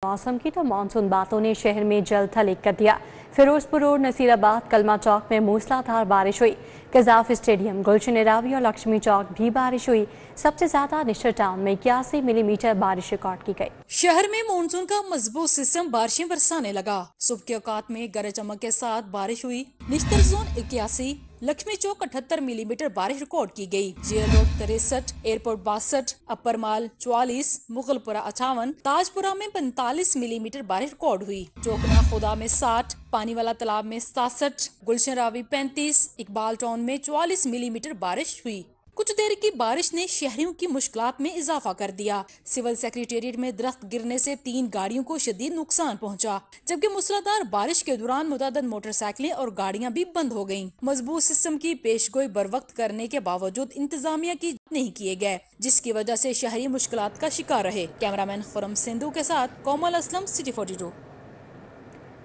मौसम की तो मानसून बातों ने शहर में जल थल एक कर दिया। फिरोजपुर रोड, नसीराबाद, कलमा चौक में मूसलाधार बारिश हुई। कजाफ स्टेडियम, गुलशन रावी और लक्ष्मी चौक भी बारिश हुई। सबसे ज्यादा निश्चित टाउन में 81 मिलीमीटर बारिश रिकॉर्ड की गई। शहर में मानसून का मजबूत सिस्टम बारिशें बरसाने लगा। सुबह के औकात में गरज चमक के साथ बारिश हुई। निश्चित जोन 81, लक्ष्मी चौक 78 मिलीमीटर बारिश रिकॉर्ड की गई। जेल रोड 63, एयरपोर्ट 62, अपर माल 44, मुगलपुरा 58, ताजपुरा में 45 मिलीमीटर बारिश रिकॉर्ड हुई। चौकना खुदा में 60, पानी वाला तालाब में 67, गुलशन रावी 35, इकबाल टाउन में 44 मिलीमीटर बारिश हुई। कुछ देर की बारिश ने शहरियों की मुश्किलात में इजाफा कर दिया। सिविल सेक्रेटेरिएट में दरख्त गिरने से 3 गाड़ियों को शदीद नुकसान पहुंचा, जबकि मूसलाधार बारिश के दौरान मुतअद्दिद मोटरसाइकिलें और गाड़ियां भी बंद हो गयीं। मजबूत सिस्टम की पेशगोई बरवक्त करने के बावजूद इंतजामिया की नहीं किए गए, जिसकी वजह से शहरी मुश्किलात का शिकार रहे। कैमरामैन खुरम सिंधु के साथ कोमल असलम, सिटी 42।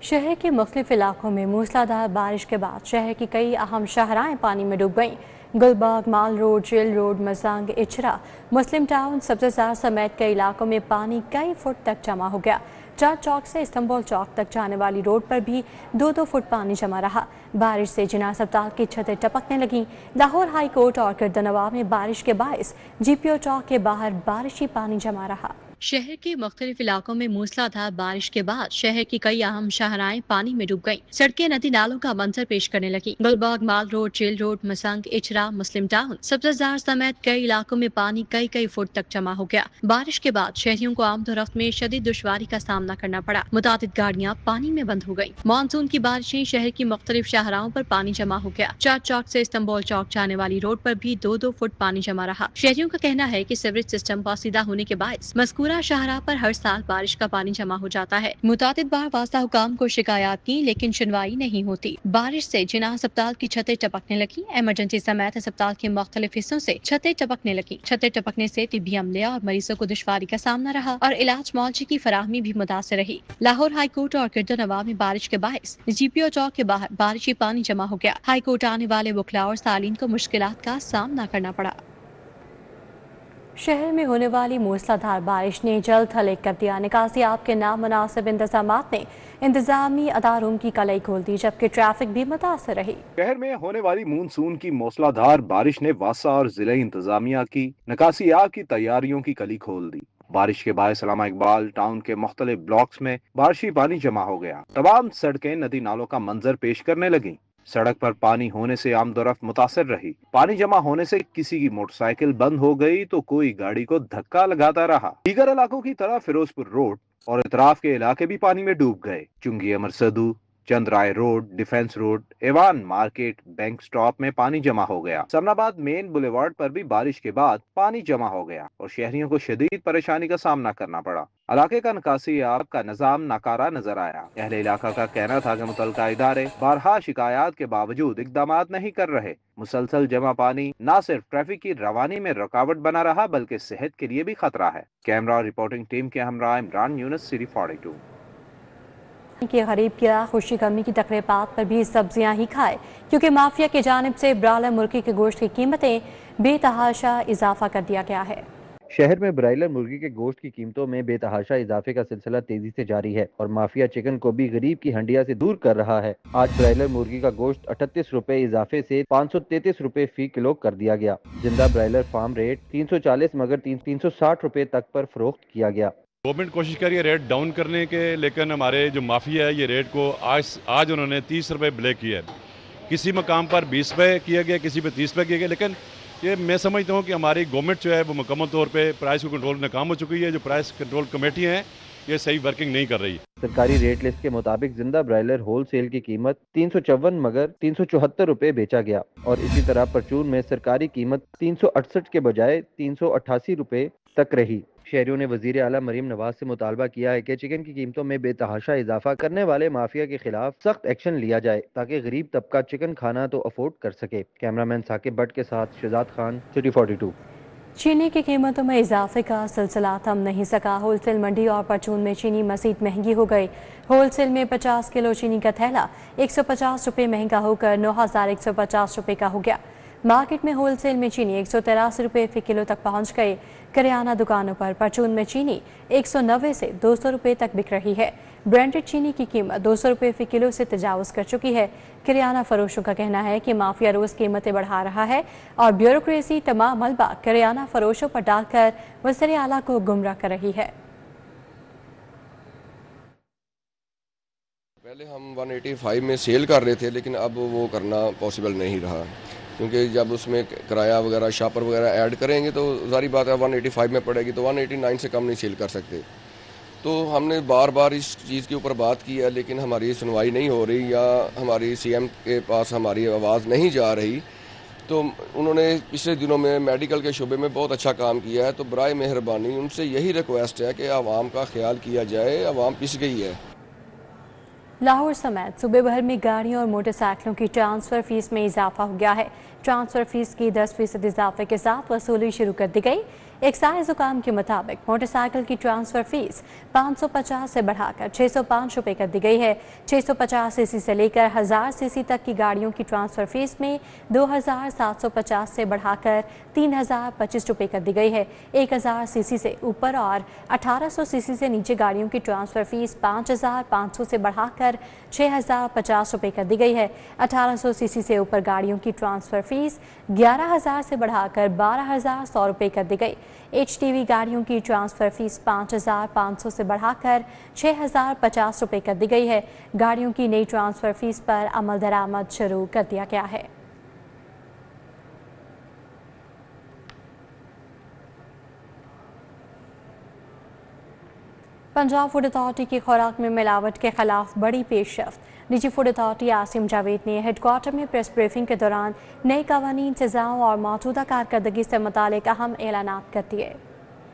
शहर के मुख्तलिफ इलाकों में मूसलाधार बारिश के बाद शहर की कई अहम शाहराएं पानी में डूब गईं। गुलबर्ग, माल road, jail road, Mozang, Ichhra, मुस्लिम टाउन, सब्ज़ार समेत कई इलाकों में पानी कई फुट तक जमा हो गया। चार चौक से इस्तांबुल चौक तक जाने वाली रोड पर भी 2-2 फुट पानी जमा रहा। बारिश से जिना अस्पताल की छतें टपकने लगीं। लाहौर हाई कोर्ट और किरदनवाब में बारिश के बायस GPO चौक के बाहर बारिशी पानी जमा रहा। शहर के मुख्तलिफ इलाकों में मूसलाधार बारिश के बाद शहर की कई अहम शाहराएं पानी में डूब गईं। सड़कें नदी नालों का मंजर पेश करने लगी। गुलबर्ग, माल रोड, जेल रोड, मसंग, इचरा, मुस्लिम टाउन, सब्ज़ार समेत कई इलाकों में पानी कई फुट तक जमा हो गया। बारिश के बाद शहरियों को आमदोरफ्त में शदीद दुश्वारी का सामना करना पड़ा। मुतादिद गाड़ियां पानी में बंद हो गयी। मानसून की बारिशें शहर की मुख्तलिफ शाहराओं पर पानी जमा हो गया। चार चौक से इस्तांबुल चौक जाने वाली रोड पर भी 2-2 फुट पानी जमा रहा। शहरियों का कहना है कि सीवरेज सिस्टम पासीदा होने के बायस मज़कूरा शाहरा पर हर साल बारिश का पानी जमा हो जाता है। मुतादिद बार वास्ता हुकाम को शिकायत की, लेकिन सुनवाई नहीं होती। बारिश से जिना अस्पताल की छतें टपकने लगी। इमरजेंसी समेत अस्पताल के मुख्तलिफ हिस्सों से छतें टपकने लगी। छतें टपकने से तिब्बी अमले और मरीजों को दुश्वारी का सामना रहा और इलाज मुआवजे की फराहमी भी मुतासर रही। लाहौर हाई कोर्ट और किरदनवाब में बारिश के बायस GPO चौक के बाहर बारिशी पानी जमा हो गया। हाई कोर्ट आने वाले वकला और सालीन को मुश्किलात का सामना करना पड़ा। शहर में होने वाली मूसलाधार बारिश ने जल थल एक कर दिया। निकासियाब के नामुनासिब इंतजामात ने इंतजामी अदारों की कलई खोल दी, जबकि ट्रैफिक भी मुतासर रही। शहर में होने वाली मानसून की मूसलाधार बारिश ने वासा और जिले इंतजामिया की निकासियाब की तैयारियों की कली खोल दी। बारिश के बाद सलामा इकबाल टाउन के मुख्तलिफ ब्लॉक्स में बारिशी पानी जमा हो गया। तमाम सड़कें नदी नालों का मंजर पेश करने लगी। सड़क पर पानी होने से आमदोरफ्त मुतासर रही। पानी जमा होने से किसी की मोटरसाइकिल बंद हो गई तो कोई गाड़ी को धक्का लगाता रहा। दीगर इलाकों की तरह फिरोजपुर रोड और इतराफ के इलाके भी पानी में डूब गए। Chungi Amar Sidhu, Chandrai road, defence road, Awan market, bank stop में पानी जमा हो गया। समनाबाद मेन बुलेवार्ड पर भी बारिश के बाद पानी जमा हो गया और शहरियों को शदीद परेशानी का सामना करना पड़ा। इलाके का निकासियाब का निजाम नाकारा नजर आया। अहले इलाका का कहना था कि मुतलका इदारे बारहा शिकायत के बावजूद इकदामात नहीं कर रहे। मुसलसल जमा पानी न सिर्फ ट्रैफिक की रवानी में रुकावट बना रहा बल्कि सेहत के लिए भी खतरा है। कैमरा रिपोर्टिंग टीम के हमरा इमरान यूनुस, सिटी 42। कि गरीब की खुशी गमी की तकरीबात पर भी सब्जियां ही खाए, क्योंकि माफिया की जानिब से ब्रायलर मुर्गी के गोश्त की कीमतें बेतहाशा इजाफा कर दिया गया है। शहर में ब्रायलर मुर्गी के गोश्त की कीमतों में बेतहाशा इजाफे का सिलसिला तेजी से जारी है और माफिया चिकन को भी गरीब की हंडिया से दूर कर रहा है। आज ब्रायलर मुर्गी का गोश्त 38 रुपए इजाफे से 533 रुपए फी किलो कर दिया गया। जिंदा ब्रायलर फार्म रेट 340 मगर 360 रुपए तक पर फरोख्त किया गया। गवर्नमेंट कोशिश कर रही है रेट डाउन करने के, लेकिन हमारे जो माफिया है ये रेट को आज उन्होंने 30 रुपए ब्लैक किया है। किसी मकाम पर 20 रुपए किया गया, किसी पे 30 रुपए किया गया, लेकिन ये मैं समझता हूँ कि हमारी गवर्नमेंट जो है वो मुकम्मल तौर पे प्राइस को कंट्रोल नाकाम हो चुकी है। जो प्राइस कंट्रोल कमेटी है ये सही वर्किंग नहीं कर रही। सरकारी रेट लिस्ट के मुताबिक जिंदा ब्रायलर होल सेल की कीमत 354 मगर 374 रुपए बेचा गया और इसी तरह परचून में सरकारी कीमत 368 के बजाय 388 रुपए तक रही। शहरियों ने वजीर आला मरीम नवाज से मुतालबा किया है कि चिकन की कीमतों में बेतहाशा इजाफा करने वाले माफिया के खिलाफ सख्त एक्शन लिया जाए ताकि गरीब तबका चिकन खाना तो अफोर्ड कर सके। कैमरामैन साकिब भट्ट के साथ शहजाद खान, सिटी 42। चीनी की कीमतों में इजाफे का सिलसिला थम नहीं सका। होलसेल मंडी और परचून में चीनी मजीद महंगी हो गई। होलसेल में 50 किलो चीनी का थैला 150 रुपये महंगा होकर 9150 रुपये का हो गया। मार्केट में होलसेल में चीनी 183 रुपये फी किलो तक पहुंच गई। करियाना दुकानों पर परचून में चीनी 190 से 200 रुपये तक बिक रही है। ब्रांडेड चीनी की कीमत 200 रुपये फी किलो से तजावुज कर चुकी है। करियाना फरोशों का कहना है कि माफिया रोज कीमतें बढ़ा रहा है और ब्यूरोक्रेसी तमाम मलबा करियाना फरोशों पर डालकर वज़ीर आला को गुमराह कर रही है। पहले हम 185 में सेल कर रहे थे, लेकिन अब वो करना पॉसिबल नहीं रहा, क्योंकि जब उसमें किराया वगैरह शॉपर वगैरह ऐड करेंगे तो जारी बात है 185 में पड़ेगी, तो 189 से कम नहीं सेल कर सकते। तो हमने बार बार इस चीज़ के ऊपर बात की है, लेकिन हमारी सुनवाई नहीं हो रही या हमारी सीएम के पास हमारी आवाज़ नहीं जा रही। तो उन्होंने पिछले दिनों में मेडिकल के शोबे में बहुत अच्छा काम किया है, तो बराए मेहरबानी उनसे यही रिक्वेस्ट है कि आवाम का ख्याल किया जाए, आवाम पिस गई है। लाहौर समेत सूबे भर में गाड़ियों और मोटरसाइकिलों की ट्रांसफ़र फीस में इजाफा हो गया है। ट्रांसफ़र फीस की 10% इजाफे के साथ वसूली शुरू कर दी गई। एक्साइज हुकाम के मुताबिक मोटरसाइकिल की ट्रांसफ़र फीस 550 से बढ़ाकर 605 रुपये कर दी गई है। 650 सीसी से लेकर 1000 सीसी तक की गाड़ियों की ट्रांसफ़र फीस में 2750 से बढ़ाकर 3025 रुपये कर दी गई है। 1000 सीसी से ऊपर और 1800 सीसी से नीचे गाड़ियों की ट्रांसफ़र फीस 5500 से बढ़ाकर 6050 रुपये कर दी गई है। 1800 सीसी से ऊपर गाड़ियों की ट्रांसफ़र फीस 11000 से बढ़ाकर 12100 रुपये कर दी गई। HTV गाड़ियों की ट्रांसफ़र फीस 5500 से बढ़ाकर 6050 रुपये कर दी गई है। गाड़ियों की नई ट्रांसफ़र फीस पर अमल दरामद शुरू कर दिया गया है। पंजाब फूड अथॉरिटी की खुराक में मिलावट के खिलाफ बड़ी पेशरफ्त। निजी फूड अथॉरिटी आसिम जावेद ने हेडक्वार्टर में प्रेस ब्रीफिंग के दौरान नए कानूनी सजाओं और मौजूदा कारकर्दगी से मुतालिक अहम ऐलानात कर दिए।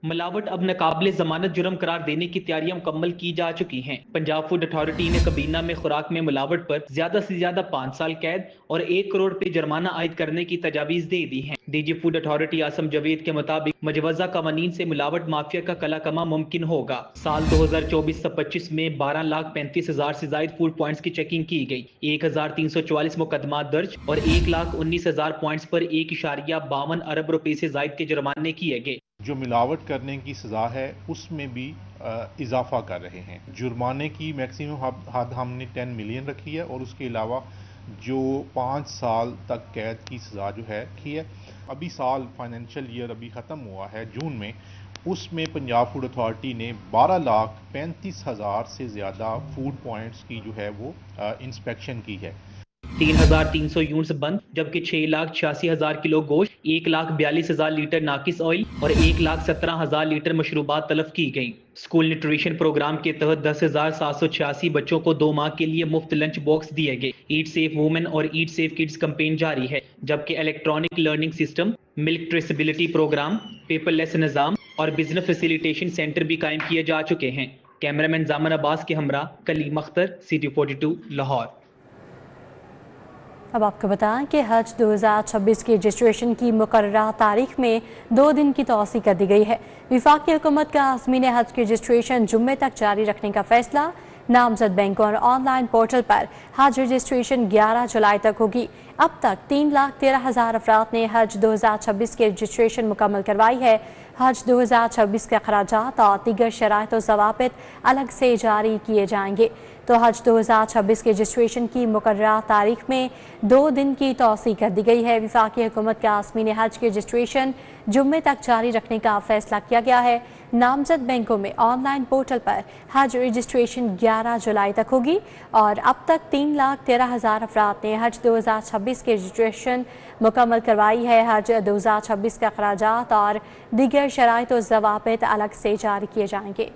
मिलावट अब नाकाबिले जमानत जुर्म करार देने की तैयारियां मुकम्मल की जा चुकी हैं। पंजाब फूड अथॉरिटी ने कबीना में खुराक में मिलावट पर ज्यादा से ज्यादा 5 साल कैद और 1 करोड़ रुपए जुर्माना आयद करने की तजावीज दे दी है। DG food authority Asim Javed के मुताबिक मुजवजा कवानीन से मिलावट माफिया का कला कमा मुमकिन होगा। साल 2024-25 में 12,35,000 से ज्यादा फूड पॉइंट्स की चेकिंग की गई। 1344 मुकदमा दर्ज और 1,19,000 पॉइंट्स पर 1.52 अरब रुपए से ज्यादा के जुर्माने किए गए। जो मिलावट करने की सज़ा है उसमें भी इजाफा कर रहे हैं। जुर्माने की मैक्सिमम हद हमने 10 मिलियन रखी है और उसके अलावा जो 5 साल तक कैद की सज़ा जो है रखी है। अभी साल फाइनेंशियल ईयर अभी ख़त्म हुआ है जून में, उसमें पंजाब फूड अथॉरिटी ने 12,35,000 से ज़्यादा फूड पॉइंट्स की जो है वो इंस्पेक्शन की है। 3,300 यूनिट्स बंद, जबकि 6,86,000 किलो गोश्त, 1,42,000 लीटर नाकिस ऑयल और 1,17,000 लीटर मशरूबात तलब की गई। स्कूल न्यूट्रिशन प्रोग्राम के तहत 10,786 बच्चों को 2 माह के लिए मुफ्त लंच बॉक्स दिए गए। ईट सेफ वुमेन और ईट सेफ किड्स कैंपेन जारी है, जबकि electronic learning system, milk traceability programme, paperless निज़ाम और बिजनेस फैसिलिटेशन सेंटर भी कायम किए जा चुके हैं। कैमरामैन जामन अब्बास के हमरा कलीम अख्तर, CT42 लाहौर। अब आपको बताएं कि हज 2026 की रजिस्ट्रेशन की मुकर्ररा तारीख में 2 दिन की तौसी कर दी गई है। वफाकी हुकूमत का आज़मीन हज की रजिस्ट्रेशन जुम्मे तक जारी रखने का फैसला। नामजद बैंकों और ऑनलाइन पोर्टल पर हज रजिस्ट्रेशन 11 जुलाई तक होगी। अब तक 3,13,000 अफराद ने हज 2026 की रजिस्ट्रेशन मुकम्मल करवाई है। हज 2026 के अखराजात और दीगर शराइत और ज़वाबित अलग से जारी किए जाएंगे। तो हज 2026 के रजिस्ट्रेशन की मुकर्ररा तारीख में 2 दिन की तौसी कर दी गई है। वफाकी हुकूमत के आज़मीन हज की रजिस्ट्रेशन जुम्मे तक जारी रखने का फैसला किया गया है। नामजद बैंकों में ऑनलाइन पोर्टल पर हज रजिस्ट्रेशन 11 जुलाई तक होगी और अब तक 3,13,000 अफराद ने हज 2026 की रजिस्ट्रेशन मुकम्मल करवाई है। हज 2026 के अखराजात और दीगर शराइत और ज़वाबित अलग से जारी किए जाएंगे।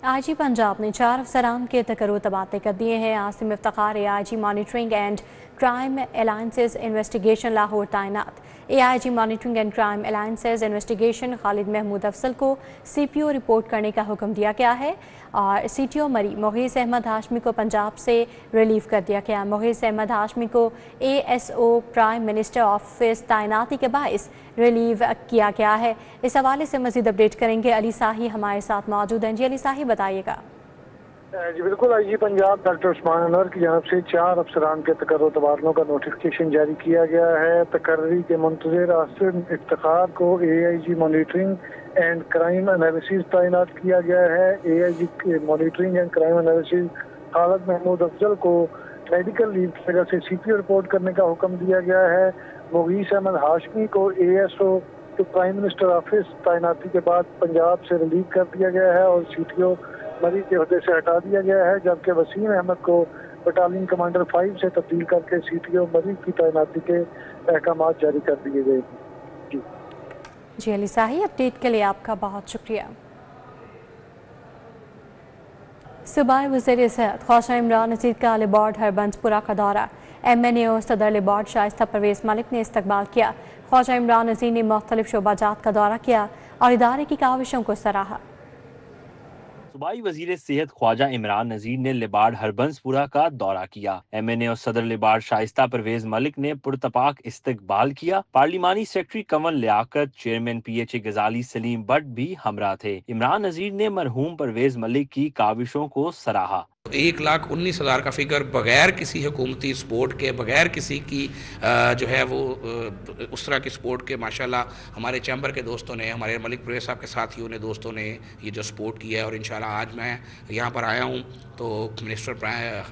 IG पंजाब ने 4 अफसरान के तकर्रुर तबादले कर दिए हैं। Asim Iftikhar AIG monitoring and crime alliances investigation Lahore तैनात। AIG monitoring and crime alliances investigation Khalid Mahmood Afzal को CPO रिपोर्ट करने का हुक्म दिया गया है और CTO मरी मोगीज़ अहमद हाशमी को पंजाब से रिलीव कर दिया गया। मोगीज़ अहमद हाशमी को ASO प्राइम मिनिस्टर ऑफिस तैनाती के बाइस रिलीव किया गया है। इस हवाले से मज़ीद अपडेट करेंगे अली साही हमारे साथ मौजूद हैं। जी अली साही बताइएगा। जी बिल्कुल, आईजी पंजाब डॉक्टर उस्मान अनवर की जानब से 4 अफसरान के तकर्रुर तबादलों का नोटिफिकेशन जारी किया गया है। तकर्री के मुंतज़िर आसिम इफ्तिखार को AIG monitoring and crime analysis तैनात किया गया है। AIG monitoring and crime analysis Khalid Mahmood Afzal को मेडिकल लीव की वजह से CPO रिपोर्ट करने का हुक्म दिया गया है। मुगीस अहमद हाशमी को ASO तो प्राइम मिनिस्टर ऑफिस तैनाती के बाद पंजाब से रिलीव कर दिया गया है और CTO मरी के अहदे से हटा दिया गया है, जबकि वसीम अहमद को बटालियन कमांडर 5 से तब्दील करके CTO मरी की तैनाती के अहकाम जारी कर दिए गए। जी अली शाही, अपडेट के लिए आपका बहुत शुक्रिया। सूबाई वज़ीर सेहत ख्वाजा इमरान नज़ीर का लिबार्ड हरबंसपुरा का दौरा। MNAO सदर लिबार्ड शाइस्ता परवेज मलिक ने इस्तकबाल किया। ख्वाजा इमरान नज़ीर ने मुख्तलिफ शोबाजात का दौरा किया और इदारे की काविशों को सराहा। सूबाई वजीर सेहत ख्वाजा इमरान नज़ीर ने लिबार्ड हरबंसपुरा का दौरा किया। MNAO सदर लिबार्ड शाइस्ता परवेज मलिक ने पुरतपाक इस्तकबाल किया। पार्लिमानी secretary Kanwal Liaqat, chairman PHA Ghazali Salim but भी हमरा थे। इमरान नज़ीर ने मरहूम परवेज मलिक की काविशों को सराहा। 1,19,000 का फिगर बगैर किसी हुकूमती सपोर्ट के, बगैर किसी की जो है वो उस तरह की सपोर्ट के माशाल्लाह हमारे चैम्बर के दोस्तों ने, हमारे मलिक परवेज साहब के साथियों ने, दोस्तों ने ये जो सपोर्ट किया है। और इंशाल्लाह आज मैं यहाँ पर आया हूँ तो मिनिस्टर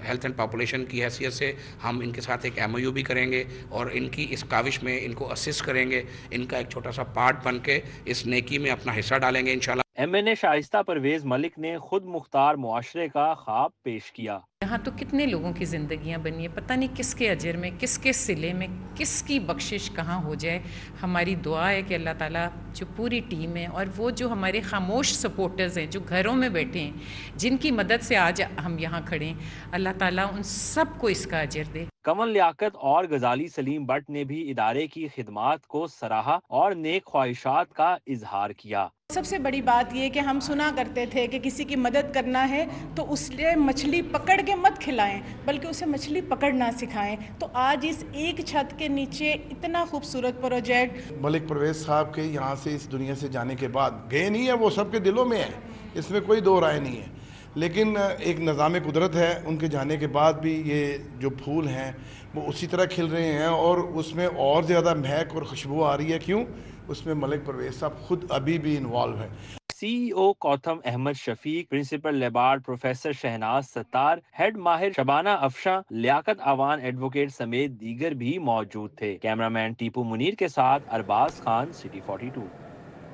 हेल्थ एंड पॉपुलेशन की हैसियत से हम इनके साथ एक MOU भी करेंगे और इनकी इस काविश में इनको असिस्ट करेंगे। इनका एक छोटा सा पार्ट बन के इस नेकी में अपना हिस्सा डालेंगे इंशाल्लाह। MNA शाइस्ता परवेज मलिक ने खुद मुख्तार मुआशरे का ख्वाब पेश किया। यहाँ तो कितने लोगों की ज़िंदगियाँ बनी है, पता नहीं किसके अजर में, किसके सिले में, किसकी बख्शिश कहाँ हो जाए। हमारी दुआ है कि अल्लाह ताला जो पूरी टीम है और वो जो हमारे खामोश सपोर्टर्स हैं जो घरों में बैठे हैं, जिनकी मदद से आज हम यहाँ खड़े हैं, अल्लाह ताला उन सब को इसका अजर दे। कंवल लियाकत और गजाली सलीम बट ने भी इदारे की खिदमात को सराहा और नेक ख्वाहिशात का इजहार किया। सबसे बड़ी बात ये कि हम सुना करते थे कि किसी की मदद करना है तो उससे मछली पकड़ के मत खिलाएं, बल्कि उसे मछली पकड़ना सिखाएं। तो आज इस एक छत के नीचे इतना खूबसूरत प्रोजेक्ट मलिक परवेज साहब के यहाँ से इस दुनिया से जाने के बाद गए नहीं है, वो सबके दिलों में है, इसमें कोई दो राय नहीं है। लेकिन एक निज़ाम कुदरत है, उनके जाने के बाद भी ये जो फूल हैं वो उसी तरह खिल रहे हैं और उसमें और ज़्यादा महक और खुशबू आ रही है। क्यों? उसमें मलिक परवेज साहब खुद अभी भी इन्वॉल्व हैं। CEO कौथम अहमद शफीक, प्रिंसिपल लिबार्ड प्रोफेसर शहनाज सत्तार, हेड माहिर शबाना अफशा, लियाकत आवान एडवोकेट समेत दीगर भी मौजूद थे। कैमरामैन टीपू मुनीर के साथ अरबाज खान, सिटी 42।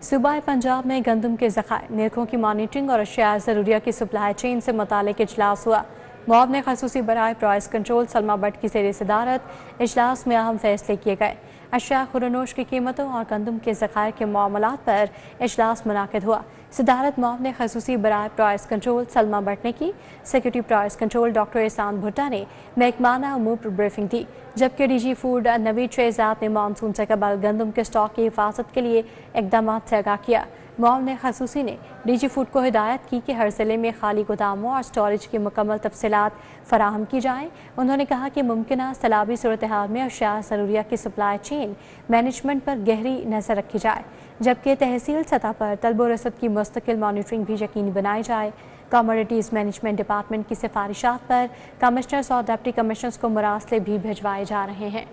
सूबाई पंजाब में गंदम के ज़खायर, निर्खों की मॉनिटरिंग और अशिया ज़रूरिया की सप्लाई चेन से मुतालिक इजलास हुआ। मुआवने खसूसी बराए प्राइस कंट्रोल सलमा बट की ज़ेर सदारत इजलास में अहम फैसले किए गए। अशिया खुरनोश की कीमतों और गंदम के ज़खायर के मामलात पर इजलास मुनाकिद हुआ। सदारत मुआवने खसूसी बराए प्राइस कंट्रोल सलमा बट ने की। सेक्रेटरी प्राइस कंट्रोल डॉक्टर एहसान भुट्टा ने महकमाना उमूर पर ब्रीफिंग दी, जबकि DG फूड नवीद शहजाद ने मानसून से कबल गंदम के स्टॉक की हिफाजत के लिए इकदाम से आगाह किया। मुआवने खसूसी ने DG फूड को हिदायत की कि हर ज़िले में खाली गोदामों और स्टोरेज की मुकम्मल तफसीलात फराहम की जाएँ। उन्होंने कहा कि मुमकिन सैलाबी सूरत हाल में अशिया ज़रूरिया की सप्लाई चेन मैनेजमेंट पर गहरी नज़र रखी जाए, जबकि तहसील सतह पर तलब व रसद की मुस्तकिल मॉनिटरिंग भी यकीनी बनाई जाए। कमोडिटीज़ मैनेजमेंट डिपार्टमेंट की सिफारिशात पर कमिश्नर्स और डिप्टी कमिश्नर्स को मुरासले भी भिजवाए जा रहे हैं।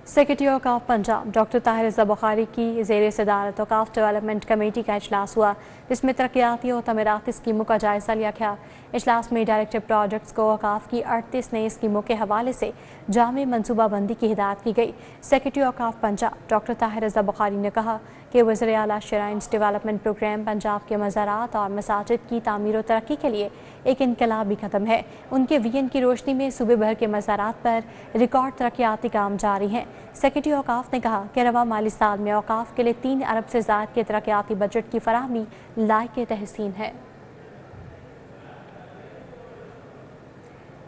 सेक्रेटरी औकाफ पंजाब डॉक्टर ताहिर रज़ा बुखारी की ज़ेर सदारत औकाफ डेवलपमेंट कमेटी का इजलास हुआ, जिसमें तरक्याती और तमीराती स्कीमों का जायज़ा लिया गया। इजलास में डायरेक्टर प्रोजेक्ट्स को औकाफ की 38 नई स्कीमों के हवाले से जामे मनसूबाबंदी की हिदायत की गई। सेक्रेटरी औकाफ पंजाब डॉक्टर ताहिर रज़ा बुखारी ने कहा कि वज़ीर आला श्राइन्स डेवलपमेंट प्रोग्राम पंजाब के मज़ारात और मसाजिद की तामीर और तरक्की के लिए एक इनकलाबी कदम है। उनके विजन की रोशनी में सूबे भर के मज़ारात पर रिकॉर्ड तरक्याती काम जारी हैं। सेक्रेटरी औकाफ ने कहा कि रवा माली साल में औकाफ के लिए 3 अरब से ज़ायद के तरक्याती बजट की फराहमी लायक तहसीन है।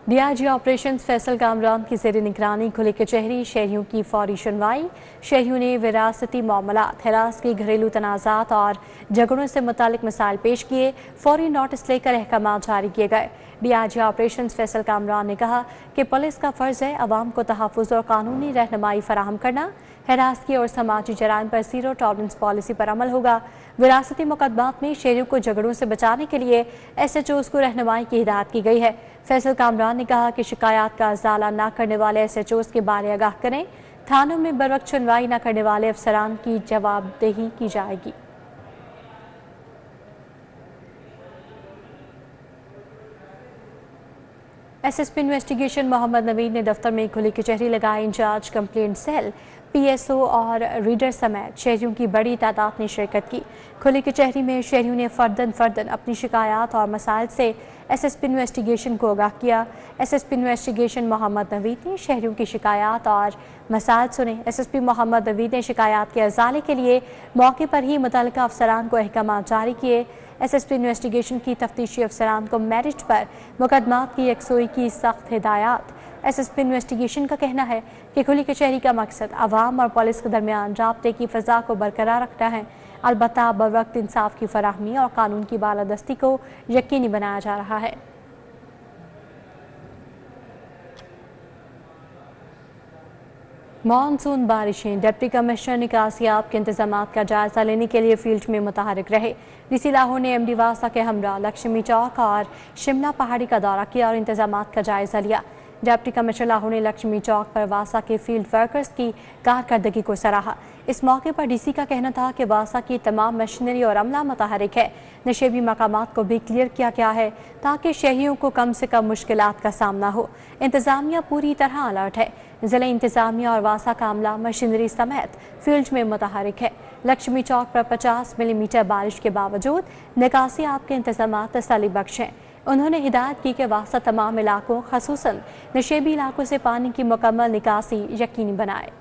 डीआईजी ऑपरेशंस फैसल कामरान की ज़ेर निगरानी खुली कचहरी, शहरियों की फौरी सुनवाई। शहरियों ने विरासती मामलात, हिरास की घरेलू तनाज़ात और झगड़ों से मुतालिक मसाइल पेश किए। फौरी नोटिस लेकर अहकाम जारी किए गए। डीआईजी ऑपरेशंस फैसल कामरान ने कहा कि पुलिस का फ़र्ज़ है अवाम को तहफ़्फ़ुज़ और कानूनी रहनुमाई फराहम करना। हिरासती और समाजी जराइम पर ज़ीरो टॉलरेंस पॉलिसी पर अमल होगा। विरासती मुकदमात में शहरियों को झगड़ों से बचाने के लिए SHOs को रहनुमाई की हिदायत की गई है। फैसल कामरान ने कहा कि शिकायत का इज़ाला न करने वाले SHOs के बारे आगाह करें। थानों में बरवक्त सुनवाई न करने वाले अफसरान की जवाबदेही की जाएगी। SSP इन्वेस्टिगेशन मोहम्मद नवीद ने दफ्तर में खुली कचहरी लगाई। इंचार्ज कंप्लेंट सेल, PSO और रीडर समेत शहरियों की बड़ी तादाद ने शिरकत की। खुली कचहरी में शहरियों ने फर्दन अपनी शिकायत और मसाइल से SSP इन्वेस्टिगेशन को आगाह किया। SSP इन्वेस्टिगेशन मोहम्मद नवीद ने शहरियों की शिकायत और मसाइल सुने। SSP मोहम्मद नवीद ने शिकायत के अजाले के लिए मौके पर ही मुतल्लिका अफसरान को अहकाम जारी किए। SSP इन्वेस्टिगेशन की तफ्तीशी अफसरान को मेरिट पर मुकदमात की यकसोई की सख्त हिदायत। SSP इन्वेस्टिगेशन का कहना है कि खुली कचहरी का मकसद अवाम और पुलिस के दरमियान राब्ते की फ़ज़ा को बरकरार रखना है। अलबत्ता बरवक्त इंसाफ की फराहमी और कानून की बालादस्ती को यकीनी बनाया जा रहा है। मानसून बारिशें, डिप्टी कमिश्नर निकासियाब के इंतजामात का जायजा लेने के लिए फील्ड में मुतहरिक रहे। DC लाहौर ने MD वासा के हमरा लक्ष्मी चौक और शिमला पहाड़ी का दौरा किया और इंतजामात का जायजा लिया। डिप्टी कमिश्नर लाहौर ने लक्ष्मी चौक पर वासा के फील्ड वर्कर्स की कारकर्दगी को सराहा। इस मौके पर DC का कहना था कि वासा की तमाम मशीनरी और अमला मुतहरिक है। नशेबी मकामात को भी क्लियर किया गया है ताकि शहरियों को कम से कम मुश्किलात का सामना हो। इंतजामिया पूरी तरह अलर्ट है। ज़िला इंतजामिया और वासा का अमला मशीनरी समेत फील्ड में मुतहरिक है। लक्ष्मी चौक पर 50 मिलीमीटर बारिश के बावजूद निकासी आपके इंतजाम तसल्ली बख्श हैं। उन्होंने हिदायत की कि वासा तमाम इलाकों खसूसन नशेबी इलाकों से पानी की मुकम्मल निकासी यकीनी बनाए।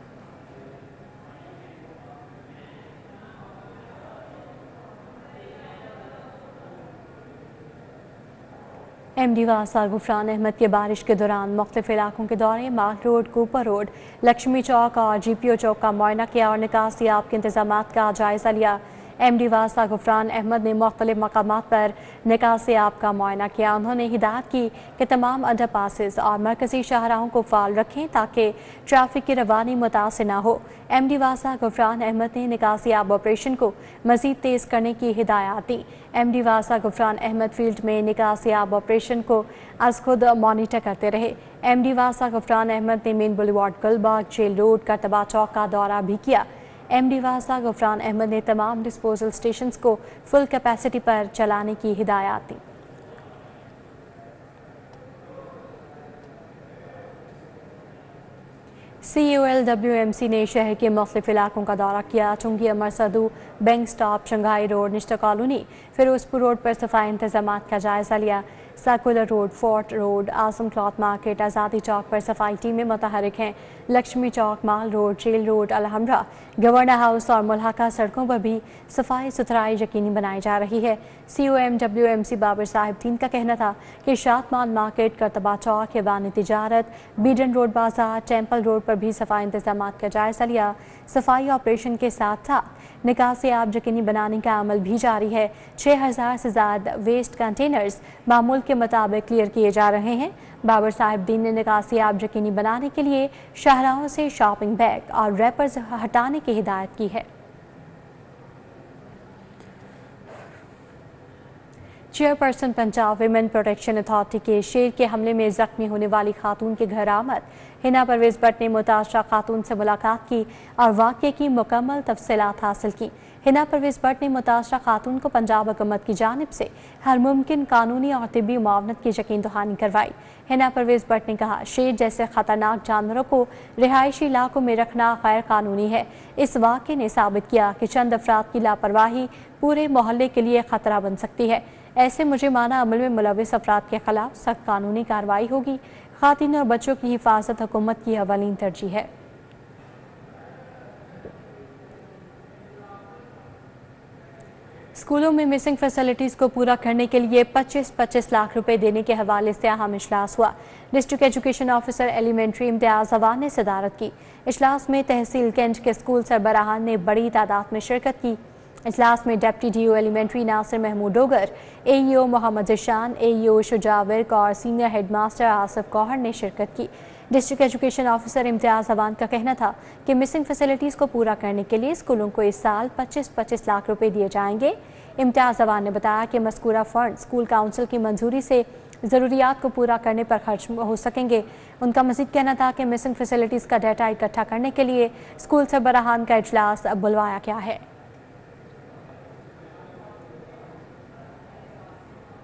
MD वासा गुफरान अहमद के बारिश के दौरान मुख्तलिफ इलाकों के दौरे, माल रोड, कूपर रोड, लक्ष्मी चौक और GPO चौक का मुआयना किया और निकासी आपके इंतजामात का जायजा लिया। MD वासा गुफरान अहमद ने मुख्तलिफ मकामात पर निकासी आप का मुआयना किया। उन्होंने हिदायत की कि तमाम अंडर पासिस और मरकजी शाहराहों को फाल रखें ताकि ट्रैफिक की रवानी मुतासिर न हो। MD वासा गुफरान अहमद ने निकासी आप ऑपरेशन को मजीद तेज़ करने की हिदायत दी। MD वासा गुफरान अहमद फील्ड में निकासी आप ऑपरेशन को आज खुद मॉनिटर करते रहे। MD वासा गुफरान अहमद ने main boulevard, Gulbagh, jail road, करतबा चौक का दौरा भी किया। MD वासा गुफरान अहमद ने तमाम डिस्पोजल स्टेशंस को फुल कैपेसिटी पर चलाने की हिदायत दी। COLWMC ने शहर के मुख्तलिफ इलाकों का दौरा किया। Chungi, Amar Sidhu, bank stop, Shanghai road, Nishtar colony, Ferozepur road पर सफाई इंतजाम का जायजा लिया। Circular road, fort road, Azam cloth market, Azadi Chowk पर सफाई टीमें मुतहरिक हैं। Lakshmi Chowk, mall road, jail road, Alhamra, governor house और मुल्हाका सड़कों पर भी सफाई सुथराई यकीनी बनाई जा रही है। COMWMC बाबर साहिब दीन का कहना था कि शातमान मार्केट, करतबा चौक, हैवानी तिजारत, बीडन रोड बाजार, टेम्पल रोड पर भी सफाई इंतजाम का जायजा लिया। सफाई ऑपरेशन के साथ साथ निकासी आप यकीनी बनाने का अमल भी जारी है। 6000 से ज़्यादा वेस्ट कंटेनर्स मामूल के मुताबिक क्लियर किए जा रहे हैं। बाबर साहिब दीन ने निकासी आप यकीनी बनाने के लिए शाहराहों से शॉपिंग बैग और रैपर्स हटाने की हिदायत की है। Chairperson Punjab women protection authority के शेर के हमले में जख्मी होने वाली खातून के घर आमद। हिना परवेज भट्ट ने मुतासरा खातून से मुलाकात की और वाक़े की मुकम्मल तफसीलात हासिल की। हिना परवेज भट्ट ने मुतासरा खातून को पंजाब हुकूमत की जानिब से हर मुमकिन कानूनी और तिब्बी मुआवनत की यकीन दहानी करवाई। हिना परवेज भट्ट ने कहा, शेर जैसे ख़तरनाक जानवरों को रिहायशी इलाकों में रखना गैर कानूनी है। इस वाक़े ने साबित किया कि चंद अफराद की लापरवाही पूरे मोहल्ले के लिए ख़तरा बन सकती है। ऐसे मुजरिमाना अमल में मुलविस अफराद के खिलाफ सख्त कानूनी कार्रवाई होगी। ख़ातिन और बच्चों की हिफाजत हुकूमत की अवलीन तरजीह है। स्कूलों में मिसिंग फैसिलिटीज को पूरा करने के लिए 25-25 लाख रुपए देने के हवाले से अहम इजलास हुआ। District education officer elementary Imtiaz Awan ने सदारत की। इजलास में तहसील कैंट के स्कूल सरबराहान ने बड़ी तादाद में शिरकत की। इजलास में deputy DO elementary Nasir Mahmood Dogar, AEO Mohammad Ishan, AEO Shuja Virk और सीनियर हेडमास्टर आसिफ गौहर ने शिरकत की। District education officer Imtiaz Awan का कहना था कि मिसिंग फैसिलिटीज़ को पूरा करने के लिए स्कूलों को इस साल 25-25 लाख रुपए दिए जाएंगे। इम्तियाज अवान ने बताया कि मज़कूरा फंड स्कूल काउंसिल की मंजूरी से ज़रूरियात को पूरा करने पर खर्च हो सकेंगे। उनका मज़ीद कहना था कि मिसिंग फैसिलिटीज़ का डाटा इकट्ठा करने के लिए स्कूल सरबराहान का इजलास बुलवाया गया है।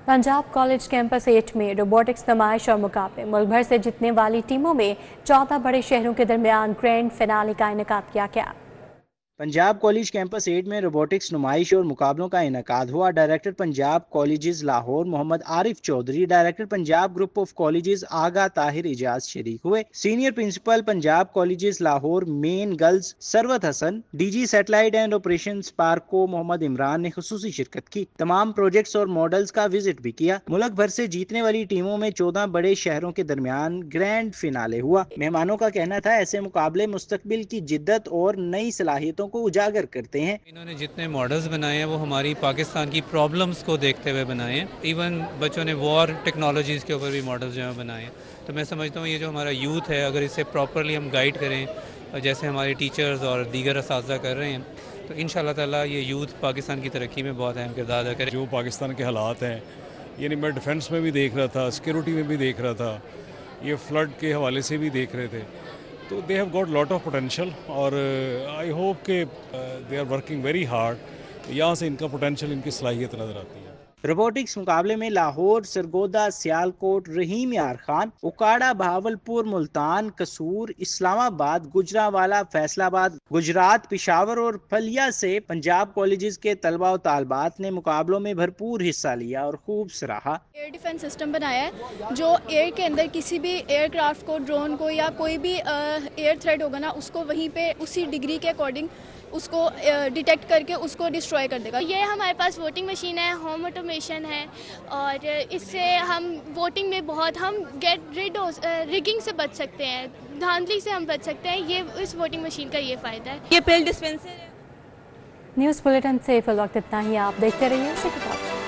पंजाब कॉलेज कैंपस 8 में रोबोटिक्स नुमाइश और मुकाबले, मुल्क भर से जीतने वाली टीमों में 14 बड़े शहरों के दरमियान ग्रैंड फिनाले का इनेकाद किया गया। पंजाब कॉलेज कैंपस 8 में रोबोटिक्स नुमाइश और मुकाबलों का इनेकाद हुआ। Director Punjab colleges Lahore Mohammad Arif Chaudhry, director Punjab group of colleges Agha Tahir Ijaz शरीक हुए। Senior principal Punjab colleges Lahore main girls Sarwat Hasan, DG satellite and operation Parco Mohammad Imran ने खुसूसी शिरकत की। तमाम प्रोजेक्ट्स और मॉडल्स का विजिट भी किया। मुल्क भर से जीतने वाली टीमों में 14 बड़े शहरों के दरमियान ग्रैंड फिनाले हुआ। मेहमानों का कहना था ऐसे मुकाबले मुस्तकबिल की जिद्दत और नई सलाहियतों को उजागर करते हैं। इन्होंने जितने मॉडल्स बनाए हैं वो हमारी पाकिस्तान की प्रॉब्लम्स को देखते हुए बनाए हैं। इवन बच्चों ने वॉर टेक्नोलॉजीज़ के ऊपर भी मॉडल्स जो है बनाए हैं। तो मैं समझता हूँ ये जो हमारा यूथ है, अगर इसे प्रॉपरली हम गाइड करें जैसे हमारे टीचर्स और दीगर असातिज़ा कर रहे हैं, तो इंशाअल्लाह ताला ये यूथ पाकिस्तान की तरक्की में बहुत अहम किरदार अदा करे। जो पाकिस्तान के हालात हैं, यानी मैं डिफेंस में भी देख रहा था, सिक्योरिटी में भी देख रहा था, ये फ्लड के हवाले से भी देख रहे थे, तो they have got lot of potential और आई होप के they are working very hard. यहाँ से इनका पोटेंशियल, इनकी सलाहियत नज़र आती है। रोबोटिक्स मुकाबले में लाहौर, सरगोदा, सियालकोट, रहीम यार खान, उकाड़ा, बहावलपुर, मुल्तान, कसूर, इस्लामाबाद, गुजरावाला, फैसलाबाद, गुजरात, पिशावर और फलिया से पंजाब कॉलेजेस के तलबा और तालबात ने मुकाबलों में भरपूर हिस्सा लिया और खूब सराहा। एयर डिफेंस सिस्टम बनाया है जो एयर के अंदर किसी भी एयरक्राफ्ट को, ड्रोन को या कोई भी एयर थ्रेट होगा ना, उसको वहीं पे उसी डिग्री के अकॉर्डिंग उसको डिटेक्ट करके उसको डिस्ट्रॉय कर देगा। ये हमारे पास वोटिंग मशीन है, होम ऑटोमेशन है और इससे हम वोटिंग में बहुत हम गेट रिड रिगिंग से बच सकते हैं, धांधली से हम बच सकते हैं। ये इस वोटिंग मशीन का ये फ़ायदा है। ये पिल डिस्पेंसर है। न्यूज़ बुलेटिन से फिल वक्त इतना ही। आप देखते रहिए।